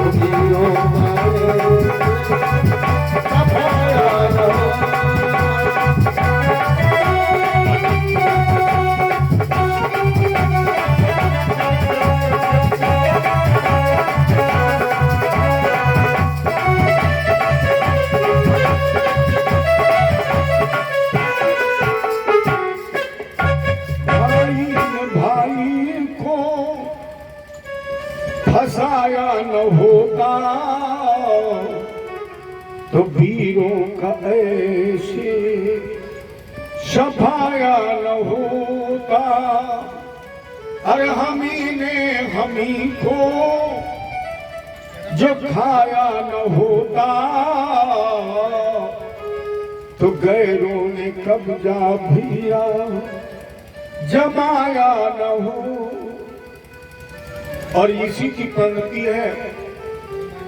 वीरों फसाया न होता तो वीरों का ऐसे सफाया न होता। अरे हमी को जो खाया न होता तो गैरों ने कब्जा भैया जमाया न हो। और इसी की पंक्ति है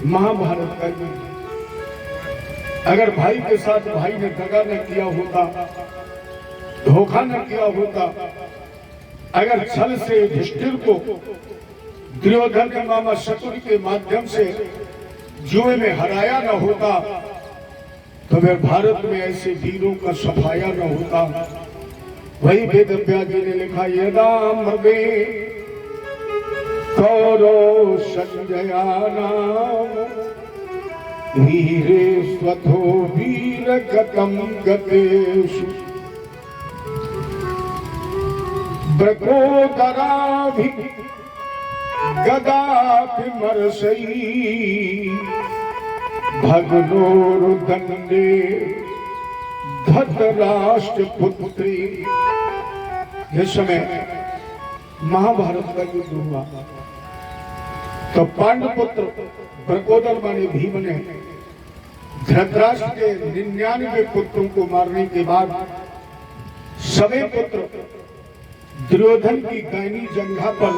महाभारत का युद्ध। अगर भाई के साथ भाई ने दगा न किया होता, धोखा न किया होता, अगर छल से युधिष्ठिर को दुर्योधन के मामा शकुनी के माध्यम से जुए में हराया न होता तो फिर भारत में ऐसे वीरों का सफाया न होता। वही वेद व्यास जी ने लिखा, यदा मृगे कौरव संजया नाम वीरे स्वथो वीर गतम गतेषु ब्रकोदराभि गदाभिमर्शै भग्नोरुदण्डे धृतराष्ट्रपुत्री। इस समय महाभारत का युद्ध हुआ तो पांडुपुत्र ब्रकोदर माने भीम ने धृतराष्ट्र के 99 पुत्रों को मारने के बाद सभी पुत्र दुर्योधन की दाहिनी जंघा पर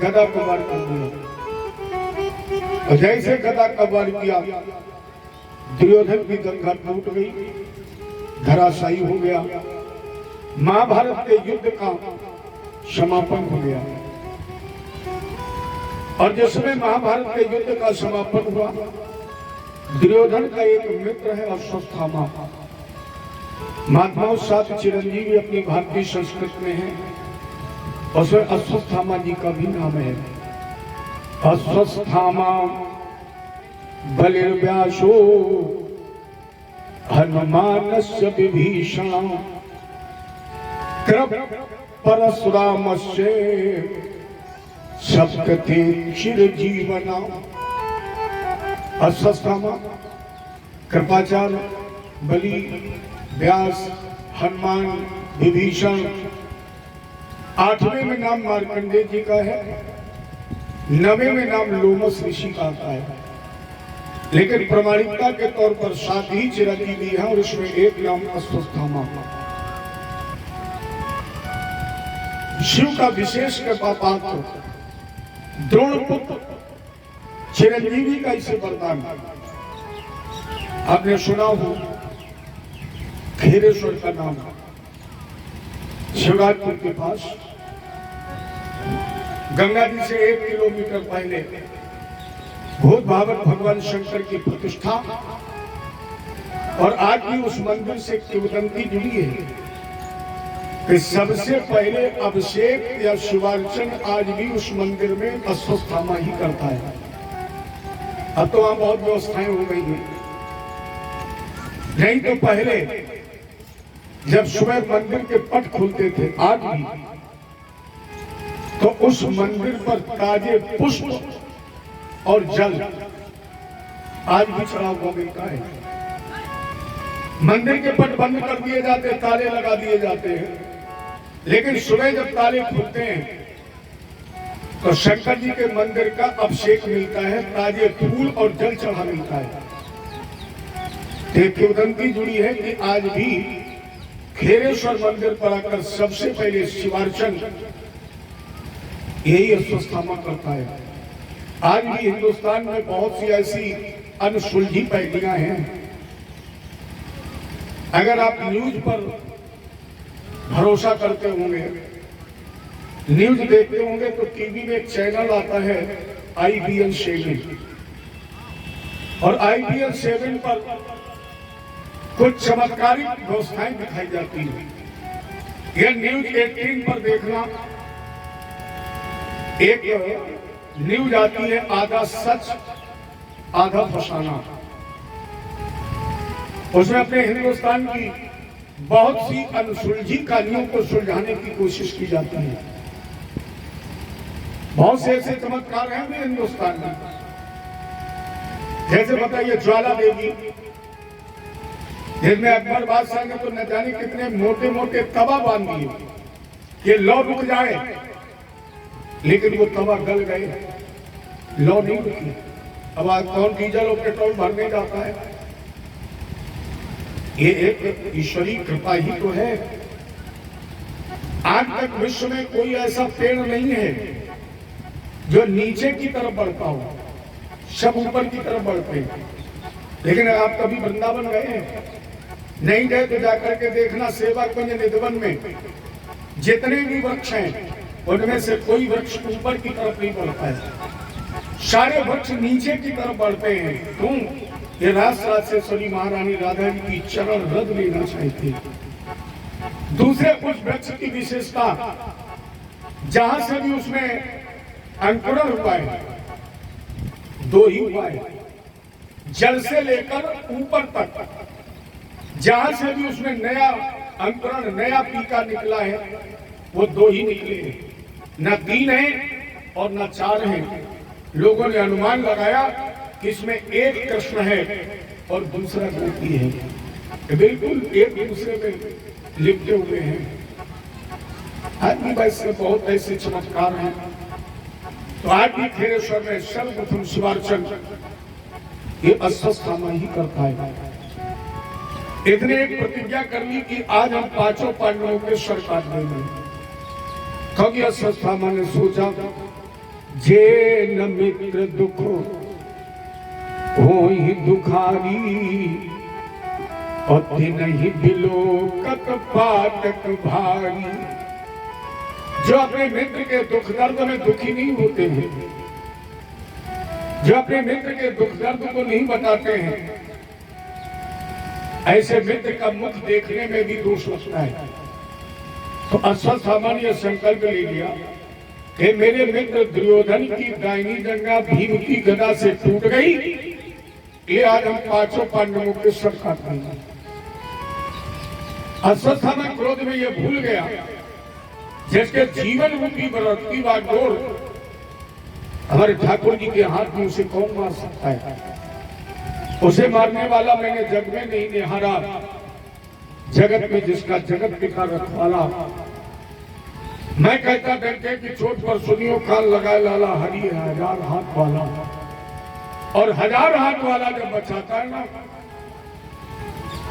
गदा को वार कर दिया। जैसे गदा का वार किया दुर्योधन की जंघा टूट गई, धराशायी हो गया। महाभारत के युद्ध का समापन हो गया। और जिस समय महाभारत के युद्ध का समापन हुआ, दुर्योधन का एक मित्र है अश्वत्थामा। महात्माओं सात चिरंजीवी अपनी भारतीय संस्कृति में है, उसमें अश्वत्थामा जी का भी नाम है। अश्वत्थामा बलिर्व्यासो हनुमानस्य विभीषण कृप परशुरामस्य सप्तते चिरजीवना। अश्वत्थामा, कृपाचार्य, बलि, व्यास, हनुमान, विभीषण। 8वें में नाम मार्कंडेय जी का है, 9वें में नाम लोमस ऋषि का आता है। लेकिन प्रमाणिकता के तौर पर 7 ही चिरंजीवी हैं और इसमें एक नाम अश्वत्थामा। शिव का विशेष कृपा पात्र द्रोण पुत्र चिरंजीवी का इसे वरदान। आपने सुना हो खीरेश्वर का नाम, शिवराजपुर के पास गंगा जी से 1 किलोमीटर पहले भूत भावक भगवान शंकर की प्रतिष्ठा। और आज भी उस मंदिर से किंवदंती जुड़ी है कि सबसे पहले अभिषेक या शिवार्चन आज भी उस मंदिर में अश्वत्थामा ही करता है। अब तो वहां बहुत व्यवस्थाएं हो गई हैं, नहीं तो पहले जब सुबह मंदिर के पट खुलते थे, आज भी, तो उस मंदिर पर ताजे पुष्प और जल आज भी चढ़ा हुआ मिलता है। मंदिर के पट बंद कर दिए जाते, ताले लगा दिए जाते हैं, लेकिन सुबह जब ताले खुलते हैं तो शंकर जी के मंदिर का अभिषेक मिलता है, ताजे फूल और जल चढ़ा मिलता है। किंवदंती जुड़ी है कि आज भी खीरेश्वर मंदिर पर आकर सबसे पहले शिवार्चन यही अश्वत्थामा करता है। आज भी हिंदुस्तान में बहुत सी ऐसी अनसुलझी पहेलियां हैं। अगर आप न्यूज पर भरोसा करते होंगे, न्यूज देखते होंगे, तो टीवी में एक चैनल आता है IBN 7। और आईपीएल 7 पर कुछ चमत्कारिक व्यवस्थाएं दिखाई जाती हैं। यह न्यूज 18 पर देखना, एक न्यूज आती है आधा सच आधा फसाना। उसमें अपने हिंदुस्तान की बहुत सी अनसुलझी कहानियों को सुलझाने की कोशिश की जाती है। बहुत से ऐसे चमत्कार हैं भी हिंदुस्तान में, जैसे बताइए ज्वाला देवी, जिसमें अकबर बादशाह ने तो न जाने कितने मोटे मोटे तवा बांध दिए कि लौ रुक जाए, लेकिन वो तवा गल गए, लौ नहीं रुकी। अब आज कौन डीजल और पेट्रोल भरने जाता है? ये एक ईश्वरीय कृपा ही तो है। आज तक विश्व में कोई ऐसा पेड़ नहीं है जो नीचे की तरफ बढ़ता हो, सब ऊपर की तरफ बढ़ते हैं। लेकिन अगर आप कभी वृंदावन गए हैं, नहीं गए तो जाकर के देखना, सेवाकुंज निधिवन में जितने भी वृक्ष हैं उनमें से कोई वृक्ष ऊपर की तरफ नहीं बढ़ता है, सारे वृक्ष नीचे की तरफ बढ़ते हैं। क्यों? ये राजराजेश्वरी महारानी राधा जी की चरण रद लेना चाहती है। दूसरे कुछ वृक्ष की विशेषता, जहां से भी उसमें अंकुरण हुआ है, दो ही हुआ है, जड़ से लेकर ऊपर तक। जहां से भी उसमें नया अंकुरण, नया पीका निकला है, वो दो ही निकले हैं, न 3 है और न 4 है। लोगों ने अनुमान लगाया कि इसमें एक कृष्ण है और दूसरा गोपी है, बिल्कुल एक दूसरे में लिपटे हुए हैं। आज भी वैसे बहुत ऐसे चमत्कार हैं। तो आज भी खेरेश्वर में सर्वप्रथम शिवार्चन ये अश्वत्थामा ही करता है। इतने एक प्रतिज्ञा कर ली कि आज हम 5 पांडवों के सर काट देंगे। क्योंकि अश्वत्थामा ने सोचा, जे न मित्र दुख हो ही दुखारी, और नहीं बिलोकत पातक भारी। जो अपने मित्र के दुख दर्द में दुखी नहीं होते हैं, जो अपने मित्र के दुख दर्द को नहीं बताते हैं, ऐसे मित्र का मुख देखने में भी दोष लगता है। तो अश्वत्थामा ने संकल्प ले लिया कि मेरे मित्र दुर्योधन की दाहिनी जंगा भीम की गदा से टूट गई, ये आज हम 5 पांडवों के सर काट देंगे। अश्वत्थामा क्रोध में ये भूल गया, जिसके जीवन रूपी बरतती वागडोर हमारे ठाकुर जी के हाथ में, उसे कौन मार सकता है? उसे मारने वाला मैंने जग में नहीं निहारा, जगत में जिसका जगत पिता रखवाला। मैं कहता डरके कि चोट पर सुनियो कान लगाए लाला, हरि है 1000 हाथ वाला। और 1000 हाथ वाला जब बचाता है ना,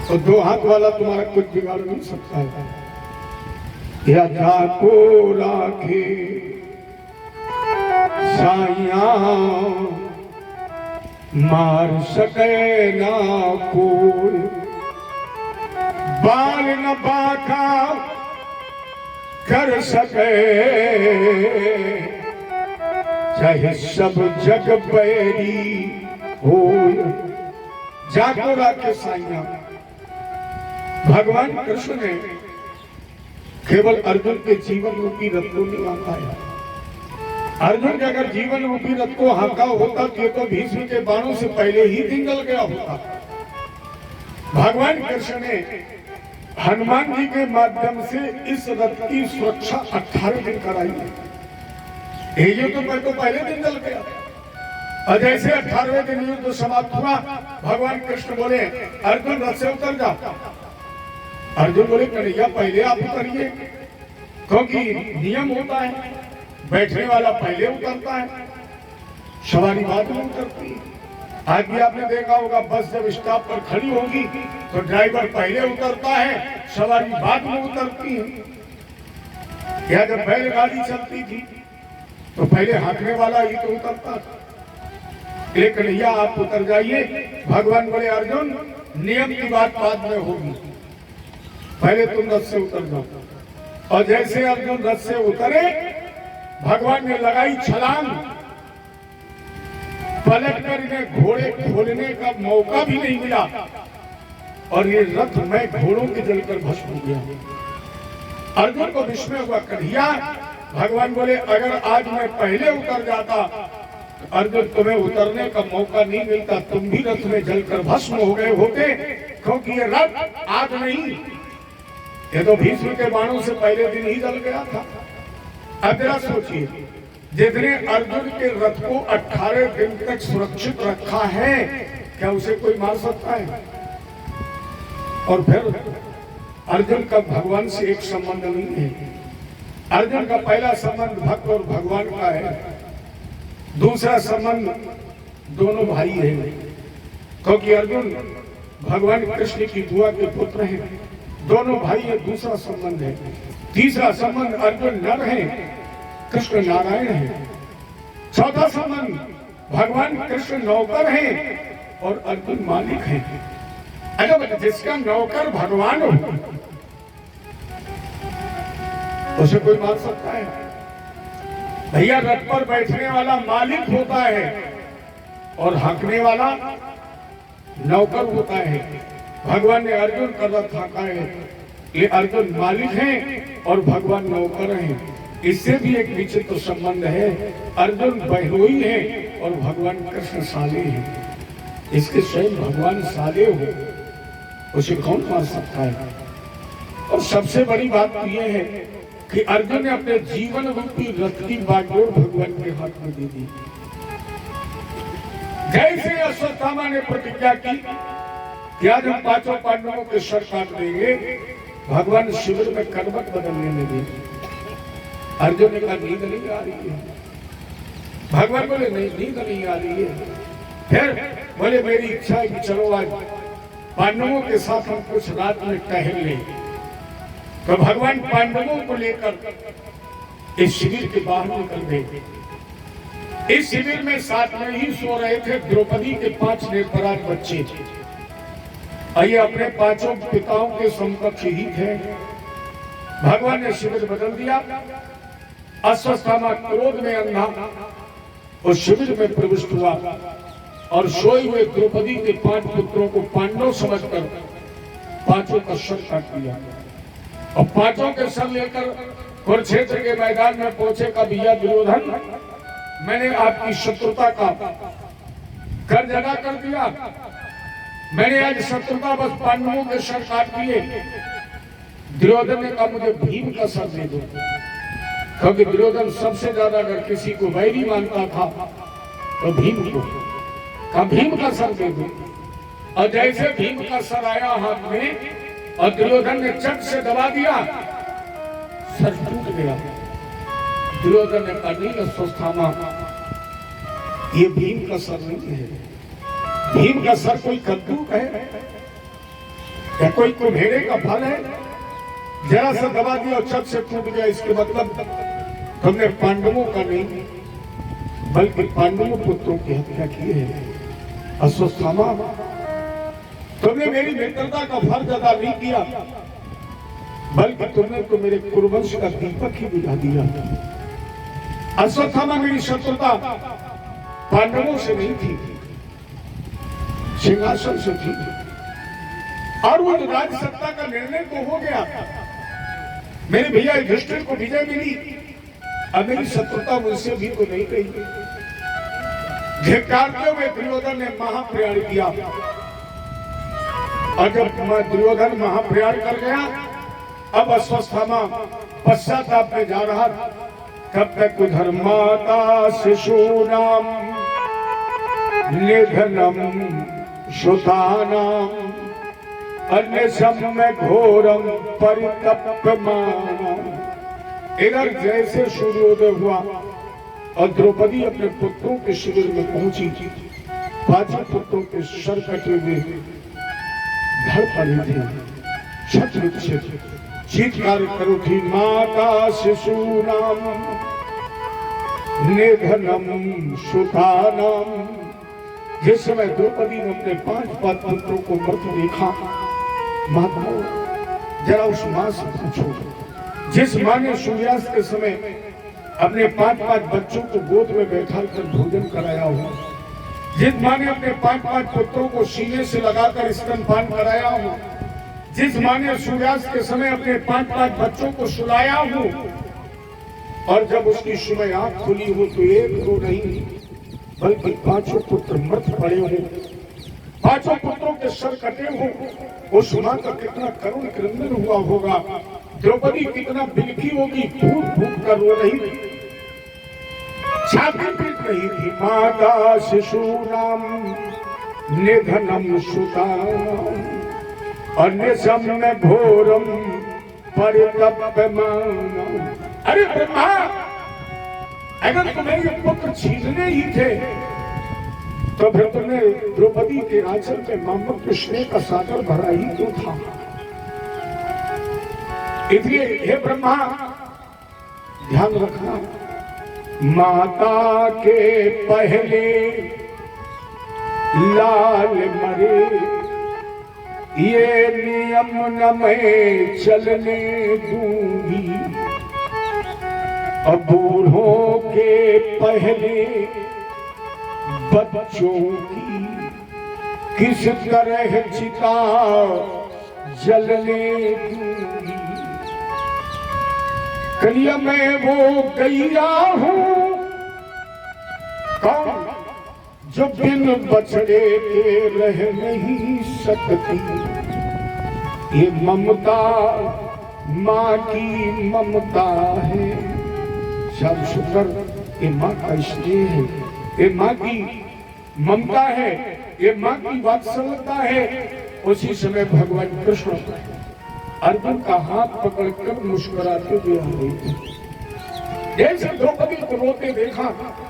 तो 2 हाथ वाला तुम्हारा कुछ बिगाड़ नहीं सकता है। या जाको राखे साइया, मार सके ना कोई, बाल न बाका कर सके, चाहे सब जग बैरी हो। जाको राखे साइया, भगवान कृष्ण ने केवल अर्जुन के जीवन रूपी रथ को नहीं हांका। अर्जुन के अगर जीवन रूपी रथ को हांका होता तो भीष्म के बाणों से पहले ही निगल गया होता। भगवान कृष्ण ने हनुमान जी के माध्यम से इस रथ की सुरक्षा 18 दिन कराई है। ये तो मैं तो पहले दिन जल गया। और जैसे 18वें दिन युद्ध समाप्त हुआ, भगवान कृष्ण बोले अर्जुन रथ से उतर जा। अर्जुन बोले कन्हैया पहले आप उतरिए, क्योंकि नियम होता है बैठने वाला पहले उतरता है, सवारी बाद में उतरती है। आज भी आपने देखा होगा, बस जब स्टॉप पर खड़ी होगी तो ड्राइवर पहले उतरता है, सवारी बाद में उतरती है। या जब बैलगाड़ी चलती थी तो पहले हाँकने वाला ही तो उतरता था। लेकिन कन्हैया आप उतर जाइए। भगवान बोले अर्जुन नियम की बात बाद में होगी, पहले तुम रथ से उतर जाओ। और जैसे अर्जुन रथ से उतरे, भगवान ने लगाई छलांग। पलटकर इन्हें घोड़े खोलने का मौका भी नहीं मिला और ये रथ में घोड़ों के जलकर भस्म हो गया। अर्जुन को विस्मय हुआ, कन्हैया भगवान बोले अगर आज मैं पहले उतर जाता तो अर्जुन तुम्हें उतरने का मौका नहीं मिलता, तुम भी रथ में जलकर भस्म हो गए होते, क्योंकि ये रथ आज नहीं, ये तो भीष्म के बाणों से पहले दिन ही जल गया था। अब जरा सोचिए, जिसने अर्जुन के रथ को 18 दिन तक सुरक्षित रखा है, क्या उसे कोई मार सकता है? और फिर अर्जुन का भगवान से एक संबंध नहीं है। अर्जुन का पहला संबंध भक्त और भगवान का है, दूसरा संबंध दोनों भाई हैं, क्योंकि अर्जुन भगवान कृष्ण की बुआ के पुत्र हैं, दोनों भाई है, दूसरा संबंध है। तीसरा संबंध अर्जुन नर है, कृष्ण नारायण है। चौथा संबंध भगवान कृष्ण नौकर है और अर्जुन मालिक है। अगर जिसका नौकर भगवान हो उसे कोई मार सकता है? भैया रथ पर बैठने वाला मालिक होता है और हाँकने वाला नौकर होता है। भगवान ने अर्जुन का रथ हाँका है, ये अर्जुन मालिक हैं और भगवान नौकर हैं। इससे भी एक विचित्र संबंध है, अर्जुन बहनोई है और भगवान कृष्ण साले हैं। इसके स्वयं भगवान साले हो, उसे कौन मार सकता है? और सबसे बड़ी बात तो यह है कि अर्जुन ने अपने जीवन रूपी रथ की बागडोर भगवान के हाथ में दे दी। जैसे अश्वत्थामा ने प्रतिज्ञा की कि आज हम पांचों पांडवों के सर काट देंगे, भगवान शिविर में करवट बदलने लगे। अर्जुन ने कहा नींद नहीं आ रही है। भगवान बोले नहीं, नींद नहीं आ रही है। फिर बोले मेरी इच्छा है कि चलो आज पांडवों के साथ हम कुछ रात में टहल लें। तो भगवान पांडवों को लेकर इस शिविर के बाहर निकल गए। इस शिविर में साथ में ही सो रहे थे द्रौपदी के 5 निरपराध बच्चे। ये अपने पांचों पिताओं के समकक्ष ही थे। भगवान ने शिविर बदल दिया। अश्वत्थामा क्रोध में अंधा उस शिविर में प्रविष्ट हुआ और सोए हुए द्रौपदी के 5 पुत्रों को पांडव समझकर पांचों का सर काट दिया और पांचों के सर लेकर कुरुक्षेत्र के मैदान में पहुंचे का भैया दुर्योधन, मैंने आपकी शत्रुता का कर्ज अदा कर दिया। मैंने आज शत्रुता बस पांडवों के सर काट दिए। दुर्योधन ने कहा मुझे भीम का सर दे दो, क्योंकि दुर्योधन सबसे ज्यादा अगर किसी को वैरी मानता था तो भीम को। कहा भीम का सर दे दो। और जैसे भीम का सर आया हाथ में और दुर्योधन ने चट से दबा दिया, सर टूट गया। दुर्योधन ने कहा नहीं अश्वत्थामा, ये भीम का सर नहीं है। भीम का सर कोई कद्दू है या कोई कुम्हेड़े का फल है? जरा सा दबा दिया और चट से टूट गया। इसके मतलब तुमने पांडवों का नहीं बल्कि पांडवों पुत्रों की हत्या की है। अश्वत्थामा, तुमने मेरी मित्रता का फर्ज अदा नहीं किया, बल्कि तुमने तो मेरे कुरुवंश का दीपक ही बुझा दिया। अश्वत्थामा, मेरी शत्रुता पांडवों से नहीं थी, सिंहासन से थी। और वो राज सत्ता का निर्णय तो हो गया, मेरे भैया युधिष्ठिर को विजय मिली, अब मेरी शत्रुता मुझसे भी तो नहीं गई। धिक्कारते हुए दुर्योधन ने महाप्रयाण किया और जब दुर्योधन महाप्रयाण कर गया, अब अश्वत्थामा पश्चाताप में जा रहा। तब तक उधर माता शिशूनाम निधनम सुतानाम अन्य समय घोरम परितप्यमाना। इधर जैसे सूर्योदय हुआ और द्रौपदी अपने पुत्रों के शिविर में पहुंची, 5 पुत्रों के सर कटे हुए धड़ पड़े थे। छत से चीत्कार करो थी माता शिशूनाम निधनम सुतानाम। जिस समय द्रौपदी ने अपने 5 पुत्रों को मृत देखा, माता जरा उस मां से पूछो जिस मां ने सूर्यास्त के समय अपने 5 बच्चों को गोद में बैठा कर भोजन कराया हो, जिस माँ ने अपने 5-5 पुत्रों को सीने से लगाकर स्तनपान कराया हूँ, जिस माँ ने सूर्यास्त के समय अपने 5-5 बच्चों को सुलाया हूँ, और जब उसकी सुबह आंख खुली हो तो एक रो नहीं बल्कि 5 पुत्र मृत पड़े हो, 5 पुत्रों के सर कटे हो, उस माँ का कितना करुण क्रंदन हुआ होगा। द्रौपदी कितना बिलखी होगी, फूट फूट कर रो रही थी, छाती पीट रही थी। माता शिशूनाम निधनम सुताम अन्यसम घोरम परितप्यमानम। अरे ब्रह्मा, अगर तुम्हें ये पुत्र छीनने ही थे तो फिर तुमने द्रौपदी के आंचल में ममत्व स्नेह का सागर भरा ही क्यों था? इसलिए हे ब्रह्मा, ध्यान रखना, माता के पहले लाल मरे, ये नियम न मैं चलने दूंगी। अब बूढ़ों के पहले बच्चों की किस तरह चिता जलने दूंगी। कलिया मैं वो गैया हूं कौन जो बिन बछड़े के रह नहीं सकती। ये ममता माँ की ममता है, श्याम सुंदर, ये माँ का स्नेह है, ये माँ की ममता है, ये माँ की वात्सल्यता है। उसी समय भगवान कृष्ण अर्जुन का हाथ पकड़कर मुस्कुराते हुए आ रही थी। जैसे द्रौपदी को रोते देखा,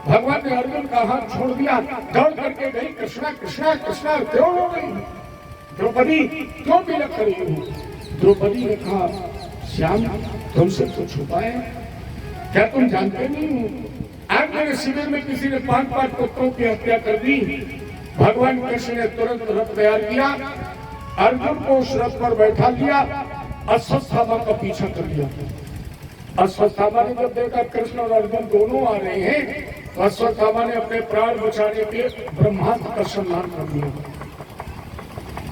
भगवान ने अर्जुन का हाथ छोड़ दिया, दौड़ करके गई, कृष्णा कृष्णा कृष्णा क्यों रो रही द्रौपदी, क्यों बिलख रही हो? द्रौपदी ने कहा, श्याम तुमसे तो छुपाए, क्या तुम जानते नहीं हो आज मेरे शिविर में किसी ने 5-5 पुत्रों की हत्या कर दी। भगवान कृष्ण ने तुरंत रथ तैयार किया, अर्जुन को उस रथ पर बैठा लिया, अश्वत्थामा का पीछा कर लिया। अश्वत्थामा ने जब देखा कृष्ण और अर्जुन दोनों आ रहे हैं तो अश्वत्थामा ने अपने प्राण बचाने के लिए ब्रह्मास्त्र का संधान कर दिया।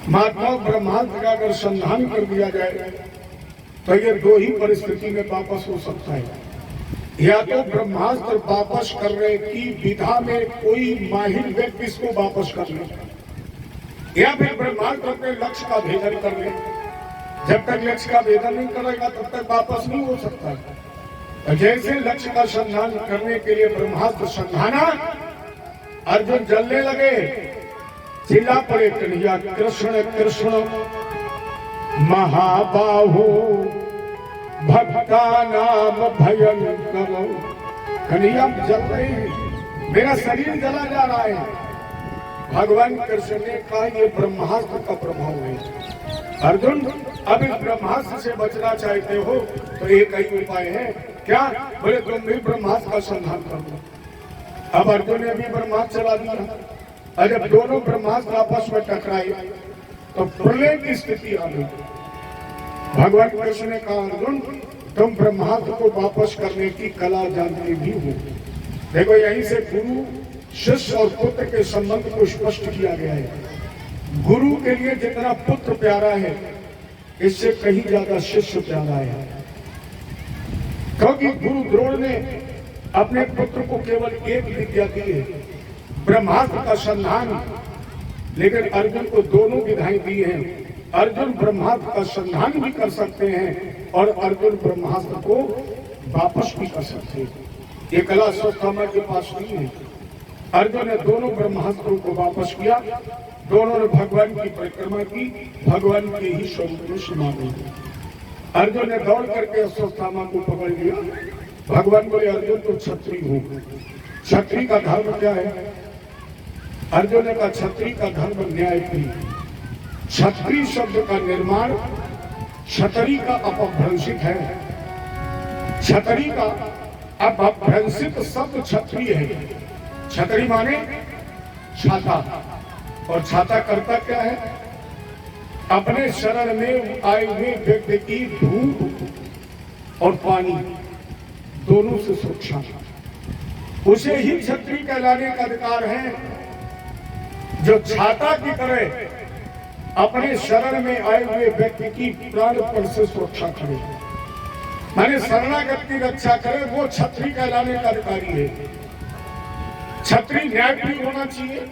महात्मा, ब्रह्मास्त्र का अगर संधान कर दिया जाए तो ये 2 ही परिस्थिति में वापस हो सकता है। या तो ब्रह्मास्त्र वापस करने की विधा में कोई माहिर व्यक्ति इसको वापस कर ले, या फिर ब्रह्मास्त्र अपने लक्ष्य का भेदन कर ले। जब तक लक्ष्य का भेदन नहीं करेगा तब तक वापस नहीं हो सकता। तो जैसे लक्ष्य का संधान करने के लिए ब्रह्मास्त्र संधाना, अर्जुन जलने लगे, चिल्ला पड़े, कन्हैया कृष्ण कृष्ण महाबाहु भक्ता नाम भयंकर। कन्हैया जल रहे हैं, मेरा शरीर जला जा रहा है। भगवान कृष्ण ने कहा, ये ब्रह्मास्त्र का प्रभाव है। अर्जुन, अब इस ब्रह्मास्त्र से बचना चाहते हो तो एक ही उपाय है। क्या? बोले तुम भी ब्रह्मास्त्र का संधान कर दो। अब अर्जुन ने भी ब्रह्मास्त्र चला दिया, और जब दोनों ब्रह्मास्त्र आपस में टकराए तो प्रलय की स्थिति आ गई। भगवान कृष्ण ने कहा, अर्जुन तुम ब्रह्मास्त्र को वापस करने की कला जानते भी हो। देखो, यहीं से गुरु शिष्य और पुत्र के संबंध को स्पष्ट किया गया है। गुरु के लिए जितना पुत्र प्यारा है, इससे कहीं ज्यादा शिष्य प्यारा है। क्योंकि गुरु द्रोण ने अपने पुत्र को केवल एक विद्या दी है, ब्रह्मास्त्र का संधान, लेकिन अर्जुन को दोनों विधाएं दी हैं। अर्जुन ब्रह्मास्त्र का संधान भी कर सकते हैं और अर्जुन ब्रह्मास्त्र को वापस भी कर सकते हैं। ये कला अश्वत्थामा के पास नहीं है। अर्जुन ने दोनों ब्रह्मास्त्रों को वापस किया, दोनों ने भगवान की परिक्रमा की, भगवान के ही स्वरूप में समा गए। अर्जुन ने दौड़ करके अश्वत्थामा को पकड़ लिया। भगवान बोले, अर्जुन तो क्षत्रिय हो, क्षत्रिय का धर्म क्या है? अर्जुन ने कहा, क्षत्रिय का धर्म न्याय प्रिय। क्षत्रिय शब्द का निर्माण क्षत्रिय का अपभ्रंशित है। क्षत्रिय का अपभ्रंशित शब्द क्षत्रिय है। क्षत्रिय माने छाता, और छाता करता क्या है? अपने शरण में आए हुए व्यक्ति की धूप और पानी दोनों से सुरक्षा, उसे ही क्षत्रिय कहलाने का अधिकार है। जो छाता की तरह अपने शरण में आए हुए व्यक्ति की प्राणपण से सुरक्षा करे, माने शरणागत की रक्षा करे, वो छत्री कहलाने का अधिकारी है। छत्री न्यायप्रिय होना चाहिए।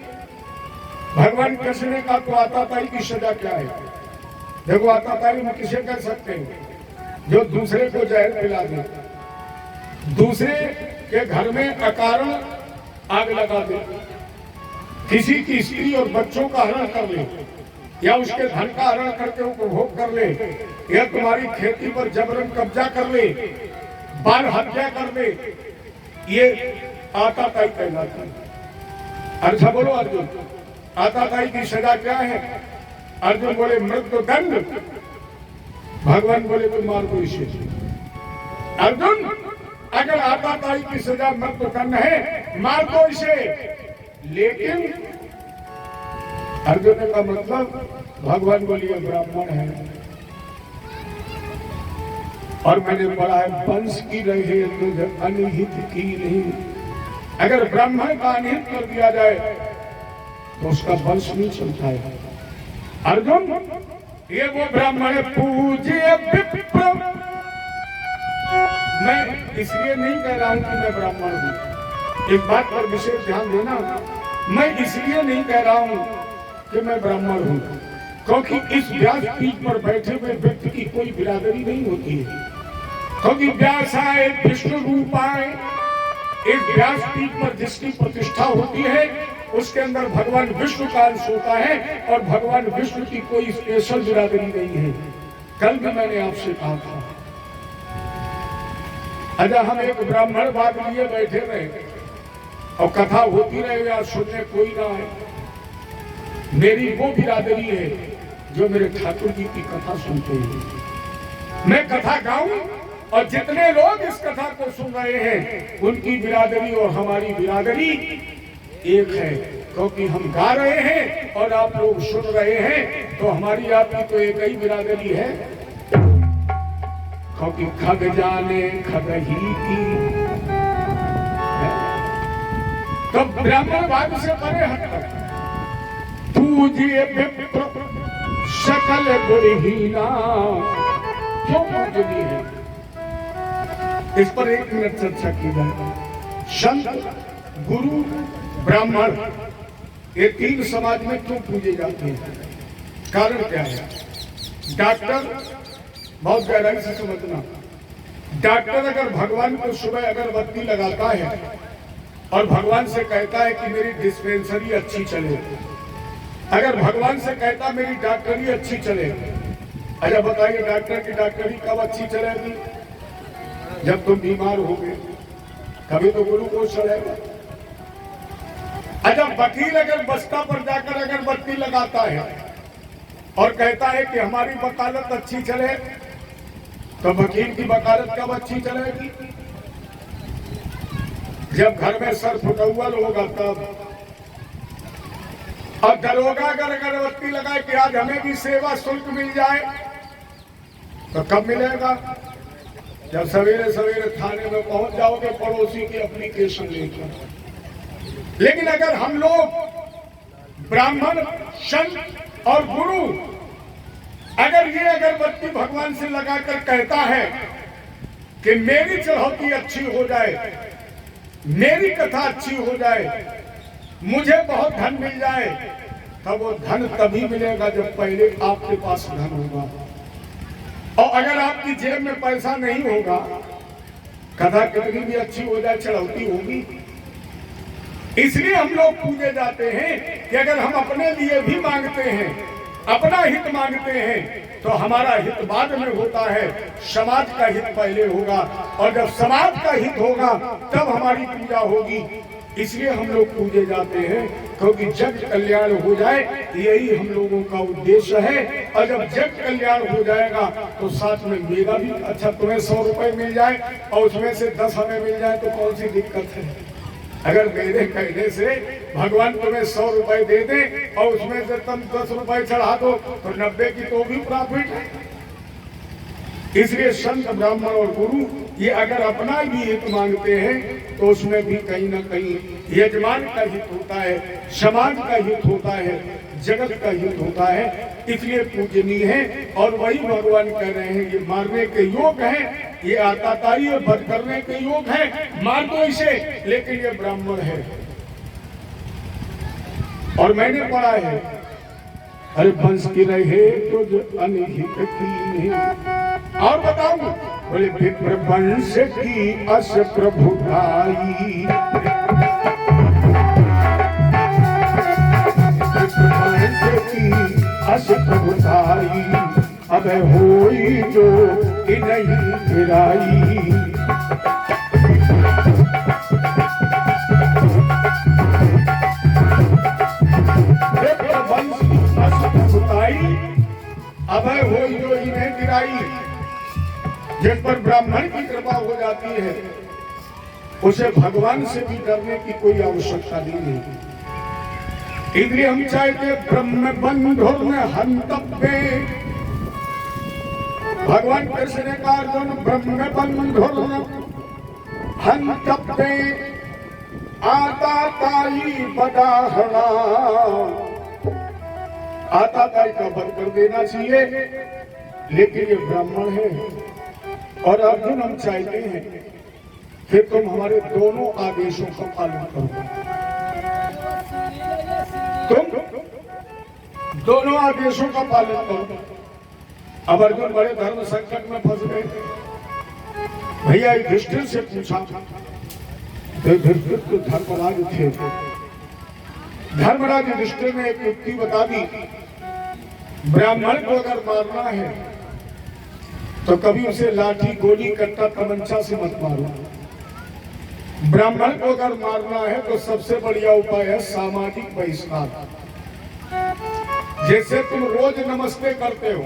भगवान कृष्ण ने कहा तो आताताई की सजा क्या है? देखो, आताताई में किसे कह सकते हैं? जो दूसरे को जहर पिला दे, दूसरे के घर में अकारण आग लगा दे, किसी की स्त्री और बच्चों का हरण कर ले, या उसके धन का हरण करके उपभोग कर ले, या तुम्हारी खेती पर जबरन कब्जा कर ले, बाल हत्या कर ले, ये आताताई कहलाता है। अच्छा बोलो अर्जुन, आताताई की सजा क्या है? अर्जुन बोले मृत्युदंड। भगवान बोले तो मार दो इसे। अर्जुन, अगर आताताई की सजा मृत्युदंड है, मार दो इसे। लेकिन अर्जुन का मतलब भगवान बोलिए ब्राह्मण है और मैंने पढ़ा है वंश की रहे तो अनिहित की नहीं। अगर ब्राह्मण का अनिहित कर दिया जाए तो उसका वंश नहीं चलता है। अर्जुन, ये वो ब्राह्मण पूज्य विप्र। मैं इसलिए नहीं कह रहा हूं कि मैं ब्राह्मण हूं, एक बात पर विशेष ध्यान देना। मैं इसलिए नहीं कह रहा हूं कि मैं ब्राह्मण हूं क्योंकि इस व्यास पीठ पर बैठे हुए व्यक्ति की कोई बिरादरी नहीं होती है, क्योंकि व्यास आए विष्णु रूप आए। इस व्यास पीठ पर जिसकी प्रतिष्ठा होती है उसके अंदर भगवान विष्णु का अंश होता है और भगवान विष्णु की कोई स्पेशल बिरादरी नहीं है। कल भी मैंने आपसे कहा था, अगर हम एक ब्राह्मण बात लिए बैठे रहे और कथा होती रहे या सुनने कोई ना आए, मेरी वो बिरादरी है जो मेरे ठाकुर जी की कथा सुनते हैं। मैं कथा गाऊं और जितने लोग इस कथा को सुन रहे हैं उनकी बिरादरी और हमारी बिरादरी एक है, क्योंकि हम गा रहे हैं और आप लोग सुन रहे हैं, तो हमारी आपकी तो एक ही बिरादरी है, क्योंकि खग जाने खग ही की। तो ब्राह्मणवाद से परे हटकर पूज्य विप्र सकल गुरहीना क्यों पूजनी है, इस पर एक मिनट चर्चा की जाए। संत, गुरु, ब्राह्मण, ये तीन समाज में क्यों पूजे जाते हैं? कारण क्या है? डॉक्टर, बहुत गहराई से समझना, डॉक्टर अगर भगवान को सुबह अगरबत्ती लगाता है और भगवान से कहता है कि मेरी डिस्पेंसरी अच्छी चले, अगर भगवान से कहता मेरी डॉक्टरी अच्छी चले, अच्छा बताइए डॉक्टर की डॉक्टरी कब अच्छी चलेगी? जब तुम बीमार होगे, कभी तो ग्लूकोज चलेगा। अच्छा वकील अगर बस्ता पर जाकर अगरबत्ती लगाता है और कहता है कि हमारी वकालत अच्छी चले, तो वकील की वकालत कब अच्छी चलेगी? जब घर में सर फुटौल होगा तब। और दरोगा अगर अगरबत्ती लगाए कि आज हमें भी सेवा शुल्क मिल जाए, तो कब मिलेगा? जब सवेरे सवेरे थाने में पहुंच जाओगे पड़ोसी की एप्लीकेशन लेकर। लेकिन अगर हम लोग ब्राह्मण, संत और गुरु अगर ये अगरबत्ती भगवान से लगाकर कहता है कि मेरी चढ़ौती अच्छी हो जाए, मेरी कथा अच्छी हो जाए, मुझे बहुत धन मिल जाए, तब वो धन तभी मिलेगा जब पहले आपके पास धन होगा। और अगर आपकी जेब में पैसा नहीं होगा, कथा कितनी भी अच्छी हो जाए चढ़ौती होगी। इसलिए हम लोग पूजे जाते हैं कि अगर हम अपने लिए भी मांगते हैं, अपना हित मांगते हैं, तो हमारा हित बाद में होता है, समाज का हित पहले होगा, और जब समाज का हित होगा तब हमारी पूजा होगी। इसलिए हम लोग पूजे जाते हैं, क्योंकि जग कल्याण हो जाए यही हम लोगों का उद्देश्य है। और जब जग कल्याण हो जाएगा तो साथ में मेरा भी, अच्छा तुम्हें 100 रुपए मिल जाए और उसमें से 10 हमें मिल जाए तो कौन सी दिक्कत है? अगर मेरे कहने से भगवान तुम्हें 100 रुपए दे दे और उसमें से तुम 10 रुपए चढ़ा दो तो 90 की तो भी प्रॉफिट है। इसलिए संत, ब्राह्मण और गुरु ये अगर अपना भी हित मांगते हैं तो उसमें भी कहीं ना कहीं यजमान का हित होता है, समाज का हित होता है, जगत का हित होता है, इसलिए पूजनीय है। और वही भगवान कह रहे हैं ये मारने के योग है, ये आताताई और बध करने के योग है, मार दो इसे, लेकिन ये ब्राह्मण है। और मैंने पढ़ा है, अरे वंश की रहे तो जो अनहित की है। और बताऊं, बोले विप्र वंश की अस प्रभुताई, अस प्रभुताई, अब होई जो नहीं गिराई। अभय हो जो इन्हें गिराई। जिस पर ब्राह्मण की कृपा हो जाती है उसे भगवान से भी डरने की कोई आवश्यकता नहीं है। इसलिए हम चाहते ब्रह्म बंधुर में हंतव्य, भगवान कृष्ण ने कहा अर्जुन ब्रह्म बंधुर हंतव्य, आताताई बदाहणा, आताताई का वध कर देना चाहिए, लेकिन ये ब्राह्मण है। और अर्जुन हम चाहते हैं कि तुम हमारे दोनों आदेशों का पालन करो, तुम दोनों आदेशों का पालन करो। अब अर्जुन बड़े धर्म संकट में फंस गए। भैया युधिष्ठिर से पूछा, युधिष्ठिर तो धर्मराज थे, धर्मराज युधिष्ठिर ने एक युक्ति बता दी, ब्राह्मण को अगर मारना है तो कभी उसे लाठी गोली कट्टा तमंचा से मत मारो। ब्राह्मण को अगर मारना है तो सबसे बढ़िया उपाय है सामाजिक बहिष्कार। जैसे तुम रोज नमस्ते करते हो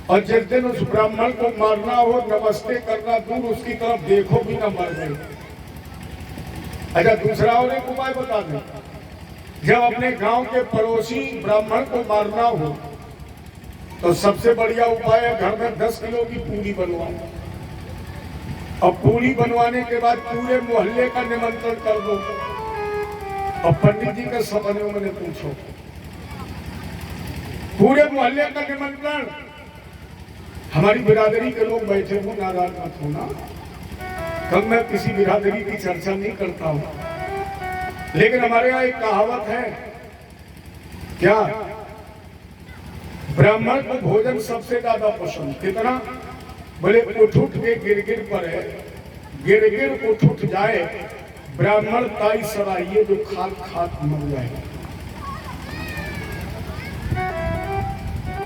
और जिस दिन उस ब्राह्मण को मारना हो नमस्ते करना दूर, उसकी तरफ देखो भी ना, मर गए। अच्छा, दूसरा और एक उपाय बता दें, जब अपने गांव के पड़ोसी ब्राह्मण को मारना हो तो सबसे बढ़िया उपाय है घर में 10 किलो की पूरी बनवाओ, और पूरी बनवाने के बाद पूरे मोहल्ले का निमंत्रण कर दो। और पंडित जी के सपने में पूछो, पूरे मोहल्ले का निमंत्रण, हमारी बिरादरी के लोग बैठे हो, नाराज मत होना, कब मैं किसी बिरादरी की चर्चा नहीं करता हूं, लेकिन हमारे यहाँ एक कहावत है, क्या ब्राह्मण को भोजन सबसे ज्यादा पसंद, कितना? बोले उठ उठ के गिरगिर पर है, गिरगिर उठ उठ जाए, ब्राह्मण ताई सराइये जो खाक खाक मर जाए।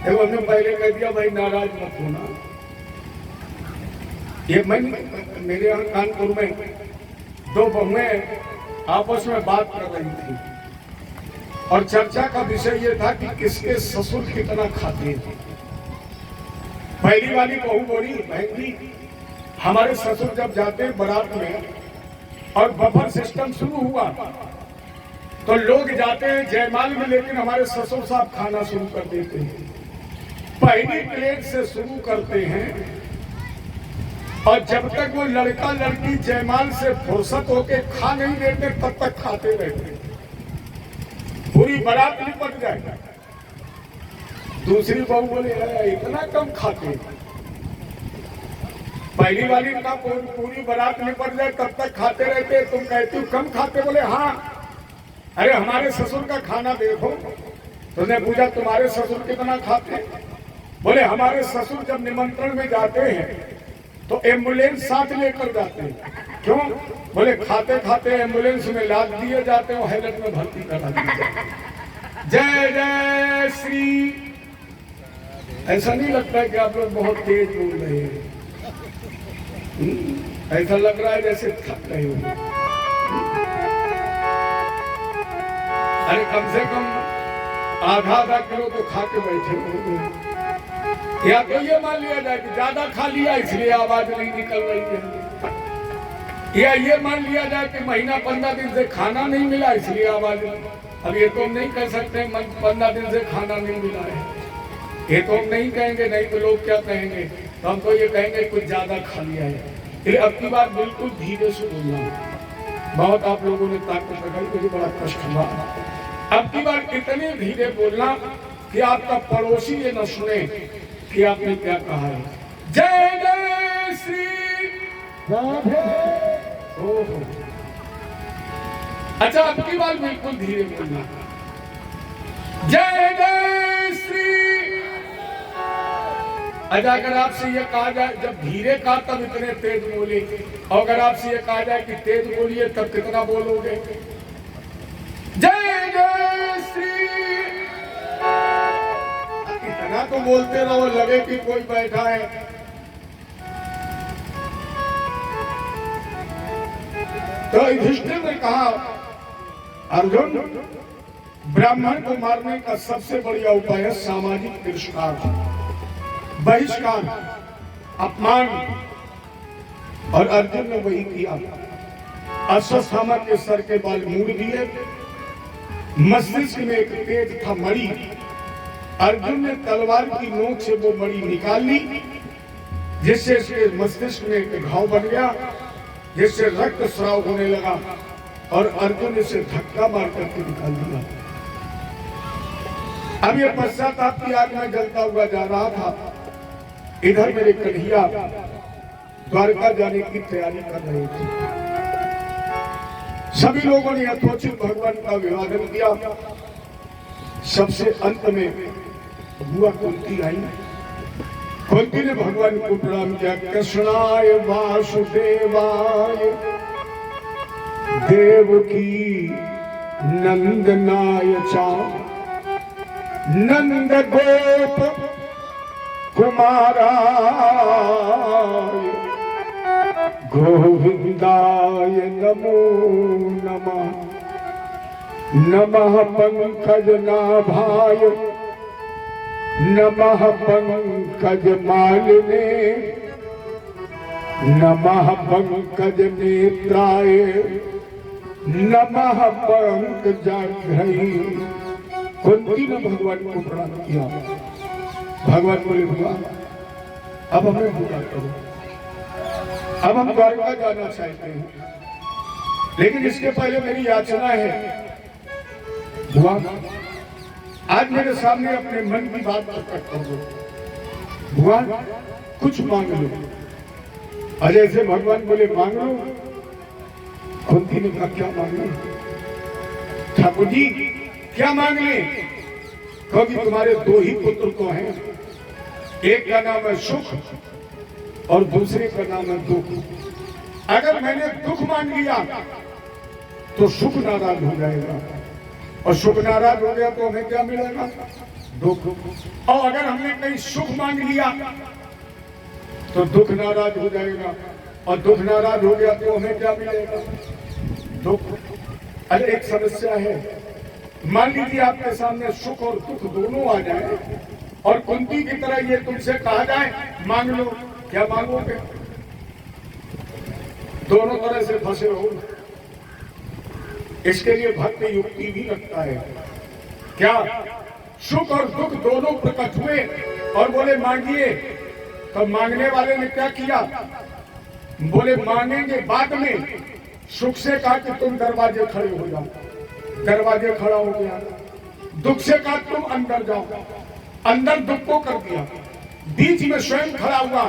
देखो हमने पहले कह दिया भाई नाराज मत होना। ये मेरे यहाँ कानपुर में दो बहुएं आपस में बात कर रही थी और चर्चा का विषय ये था कि किसके ससुर कितना खाते हैं। पहली वाली बहू बोली, बहन जी हमारे ससुर जब जाते हैं बारात में और बफर सिस्टम शुरू हुआ तो लोग जाते हैं जयमाल में, लेकिन हमारे ससुर साहब खाना शुरू कर देते हैं। पहली प्लेट से शुरू करते हैं और जब तक वो लड़का लड़की जयमाल से फुर्सत होके खा नहीं देते तब तक खाते रहते, पूरी बारात निपट जाए। दूसरी बहू बोले इतना कम खाते, पहली वाली का पूरी बारात निपट जाए तब तक खाते रहते, तुम कहती हो कम खाते? बोले हाँ, अरे हमारे ससुर का खाना देखो। तुमने पूछा तुम्हारे ससुर कितना खाते? बोले हमारे ससुर जब निमंत्रण में जाते हैं तो एम्बुलेंस साथ लेकर जाते हैं। क्यों? बोले खाते खाते एम्बुलेंस में लाद दिए जाते हैं, हैलट में भर्ती करा दिए जाते हैं। जय जय श्री। ऐसा नहीं लगता है कि आप लोग बहुत तेज बोल रहे हैं, ऐसा लग रहा है जैसे थक रहे हो। अरे कम से कम आधा किलो तो खा के बैठे हो। या तो ये मान लिया जाए कि ज्यादा खा लिया इसलिए आवाज नहीं निकल रही है, या ये मान लिया जाए कि महीना 15 दिन से खाना नहीं मिला इसलिए आवाज नहीं। अब ये तो हम नहीं कह सकते 15 दिन से खाना नहीं मिला है, ये तो हम नहीं कहेंगे, नहीं तो लोग क्या कहेंगे? तो हम तो ये कहेंगे कुछ ज्यादा खा लिया है। फिर अब की बात बिल्कुल धीरे से बोलना, बहुत आप लोगों ने ताकत लगाई, मुझे बड़ा कष्ट हुआ। अब की बार इतने धीरे बोलना कि आपका पड़ोसी ये न सुने कि आपने क्या कहा है। जय जय श्री राधे। ओहो, अच्छा अब की बार बिल्कुल धीरे बोलना। जय जय श्री। अच्छा अगर आपसे ये कहा जाए जब धीरे कहा तब इतने तेज बोले, और अगर आपसे ये कहा जाए कि तेज बोलिए तब कितना बोलोगे? जय जय श्री। इतना तो बोलते रहो लगे कि कोई बैठा है। तो युधिष्ठिर ने कहा, अर्जुन, ब्राह्मण को मारने का सबसे बढ़िया उपाय है सामाजिक तिरस्कार, बहिष्कार, अपमान। और अर्जुन ने वही किया। अश्वत्थामा के सर के बाल मूड़ दिए, मस्तिष्क में एक तेज था मणि। अर्जुन ने तलवार की नोक से वो मणि निकाल ली, जिससे इसके मस्तिष्क में एक घाव बन गया, जिससे रक्त स्राव होने लगा, और अर्जुन ने इसे धक्का मार करके निकाल दिया। अब ये पश्चाताप की आग में जलता हुआ जा रहा था। इधर मेरे कन्हैया द्वारका जाने की तैयारी कर रहे थे। सभी लोगों ने यथोचित भगवान का अभिवादन किया। सबसे अंत में बुआ कुंती आई। कुंती ने भगवान को प्रणाम किया। कृष्णाय वासुदेवाय देवकी नंदनाय च नंद गोप कुमाराय गोविंदाय नमो नमः। नमः पंकज नाभाय नमः पंकज मालिने नमः पंकज नेत्राय नमः पंकजाग्रही। कुंती ने भगवान को प्रणाम किया। भगवान बोले, भगवान अब हमें पूरा करो, अब हम द्वारका जाना चाहते हैं, लेकिन इसके पहले मेरी याचना है। भगवान आज मेरे सामने अपने मन की बात प्रकट कर दो। भगवान कुछ मांग लो। और जैसे भगवान बोले मांग लो, कुंती ने कहा क्या मांग लो? ठाकुर जी क्या मांग ले? क्योंकि तुम्हारे दो ही पुत्र तो हैं, एक का नाम है सुख और दूसरे का नाम है दुख। अगर मैंने दुख मांग लिया तो सुख नाराज हो जाएगा, और सुख नाराज हो गया तो हमें क्या मिलेगा? दुख। और अगर हमने कहीं सुख मांग लिया तो दुख नाराज हो जाएगा, और दुख नाराज हो गया तो हमें क्या मिलेगा? दुख। अरे एक समस्या है। मान लीजिए आपके सामने सुख और दुख दोनों आ जाए, और कुंती की तरह ये तुमसे कहा जाए मांग लो, क्या मांगोगे? दोनों तरह से फंसे हो। इसके लिए भक्ति युक्ति भी लगता है। क्या सुख और दुख दोनों प्रकट हुए और बोले मांगिए, तो मांगने वाले ने क्या किया? बोले मांगेंगे बाद में। सुख से कहा कि तुम दरवाजे खड़े हो जाओ, दरवाजे खड़ा हो गया। दुख से कहा तुम अंदर जाओ, अंदर दुख को कर दिया। बीच में स्वयं खड़ा हुआ।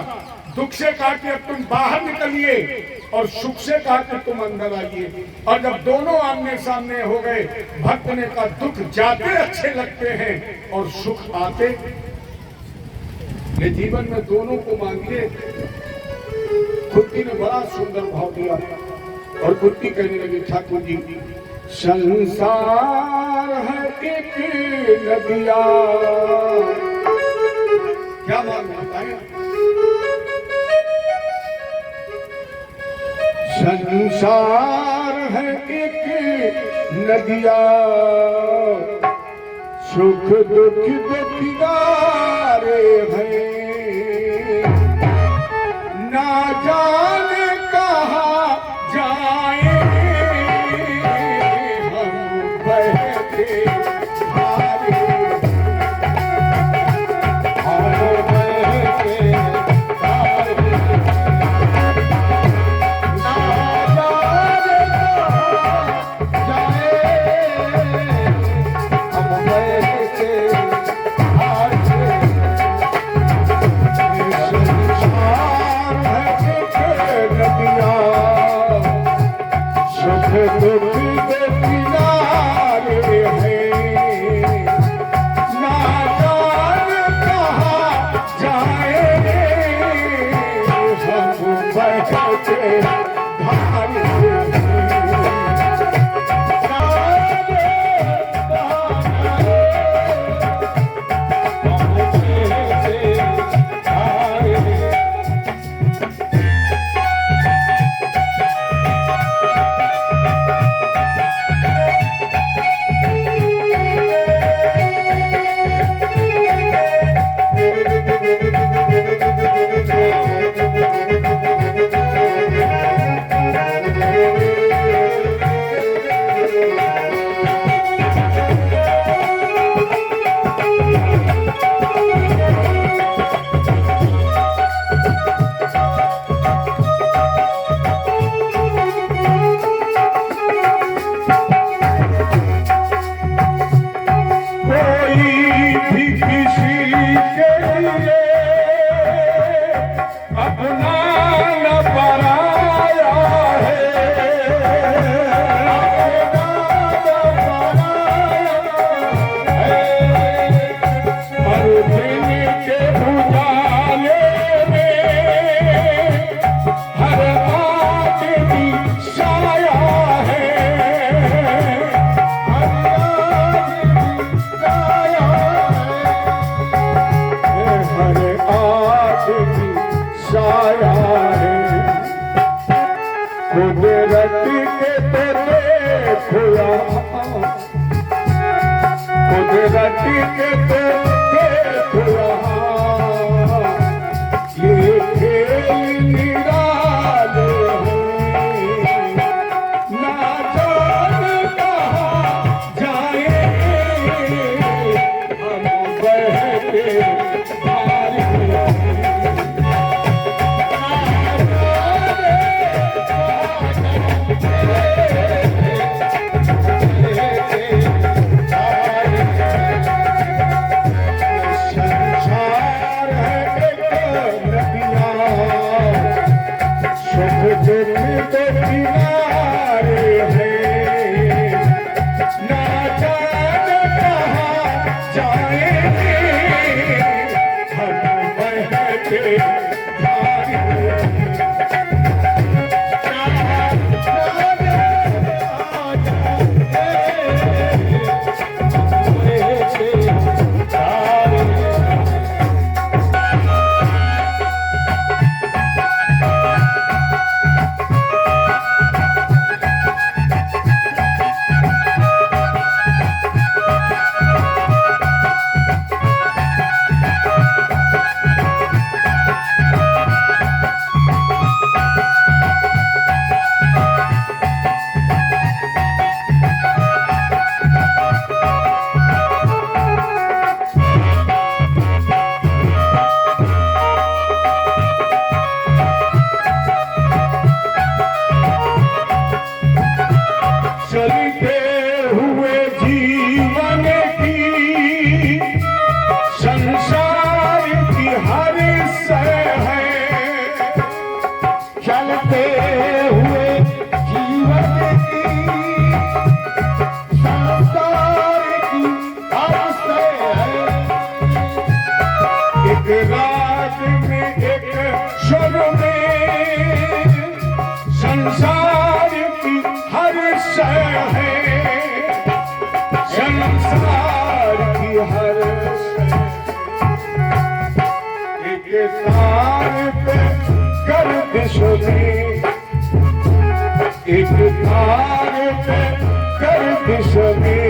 दुख से कहा कि अब तुम बाहर निकलिए, और सुख से कहा कि तुम अंदर आइए। और जब दोनों आमने सामने हो गए, भक्त ने कहा दुख जाते अच्छे लगते हैं और सुख आते। ये जीवन में दोनों को मांगिए। कुंती ने बड़ा सुंदर भाव दिया, और कुंती कहने लगी ठाकुर जी संसार है एक नदिया। क्या मांगना है? संसार है एक नदिया, सुख दुख दो किनारे हैं, ना जाने कहाँ जाए हम बहते हारे। ना जाने कुदरत के तो देख रहा ये खेल निराले हैं ना जाने कहाँ जाएंगे हम बहके भारी संसार है एक नदियाँ सुख दुख के किनारे हैं ना जाने कहाँ जाएंगे हम बहके भारी चलते हुए जीवन की संसार की हर सह है चलते हुए जीवन की संसार की हर सह है एक रात में एक स्वर में संसार की हर शय है संसार की हर शय एक तार पे गर्दिश में एक तार पे गर्दिश में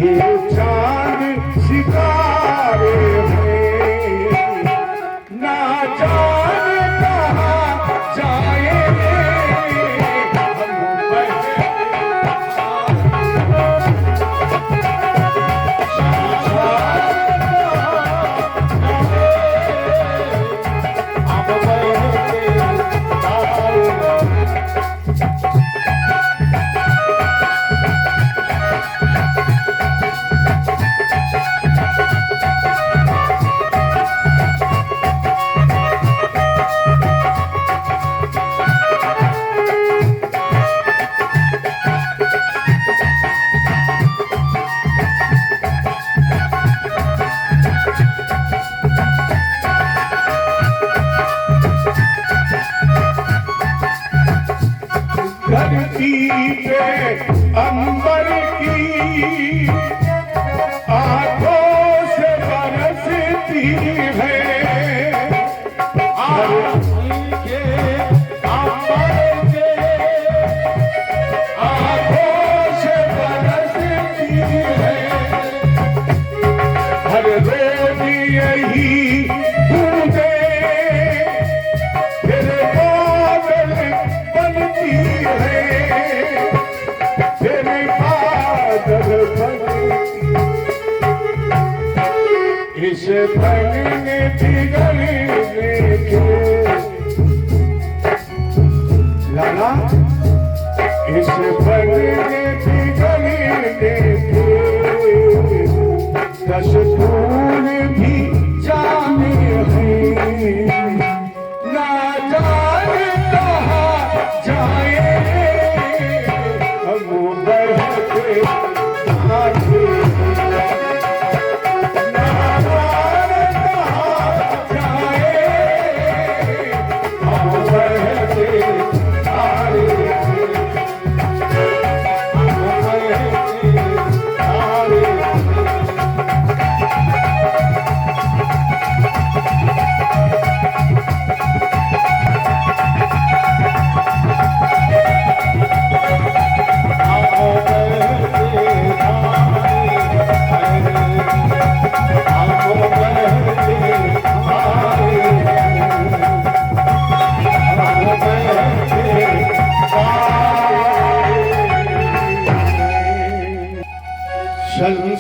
ये चांद सितारे हैं ना जाने कहाँ जाएंगे धरती पे अंबर की आंखों से बरसती है धरती के अंबर के आंखों से बरसती है हर रोज यही बूंदे फिर बादल बनती है फिर बादल बनती इस बनने बिगड़ने के लाला इस बनने बिगड़ने के दस्तूर भी जाने हैं ना जाने कहाँ जाए हम बहके भागे ना जाने कहाँ जाए शर्म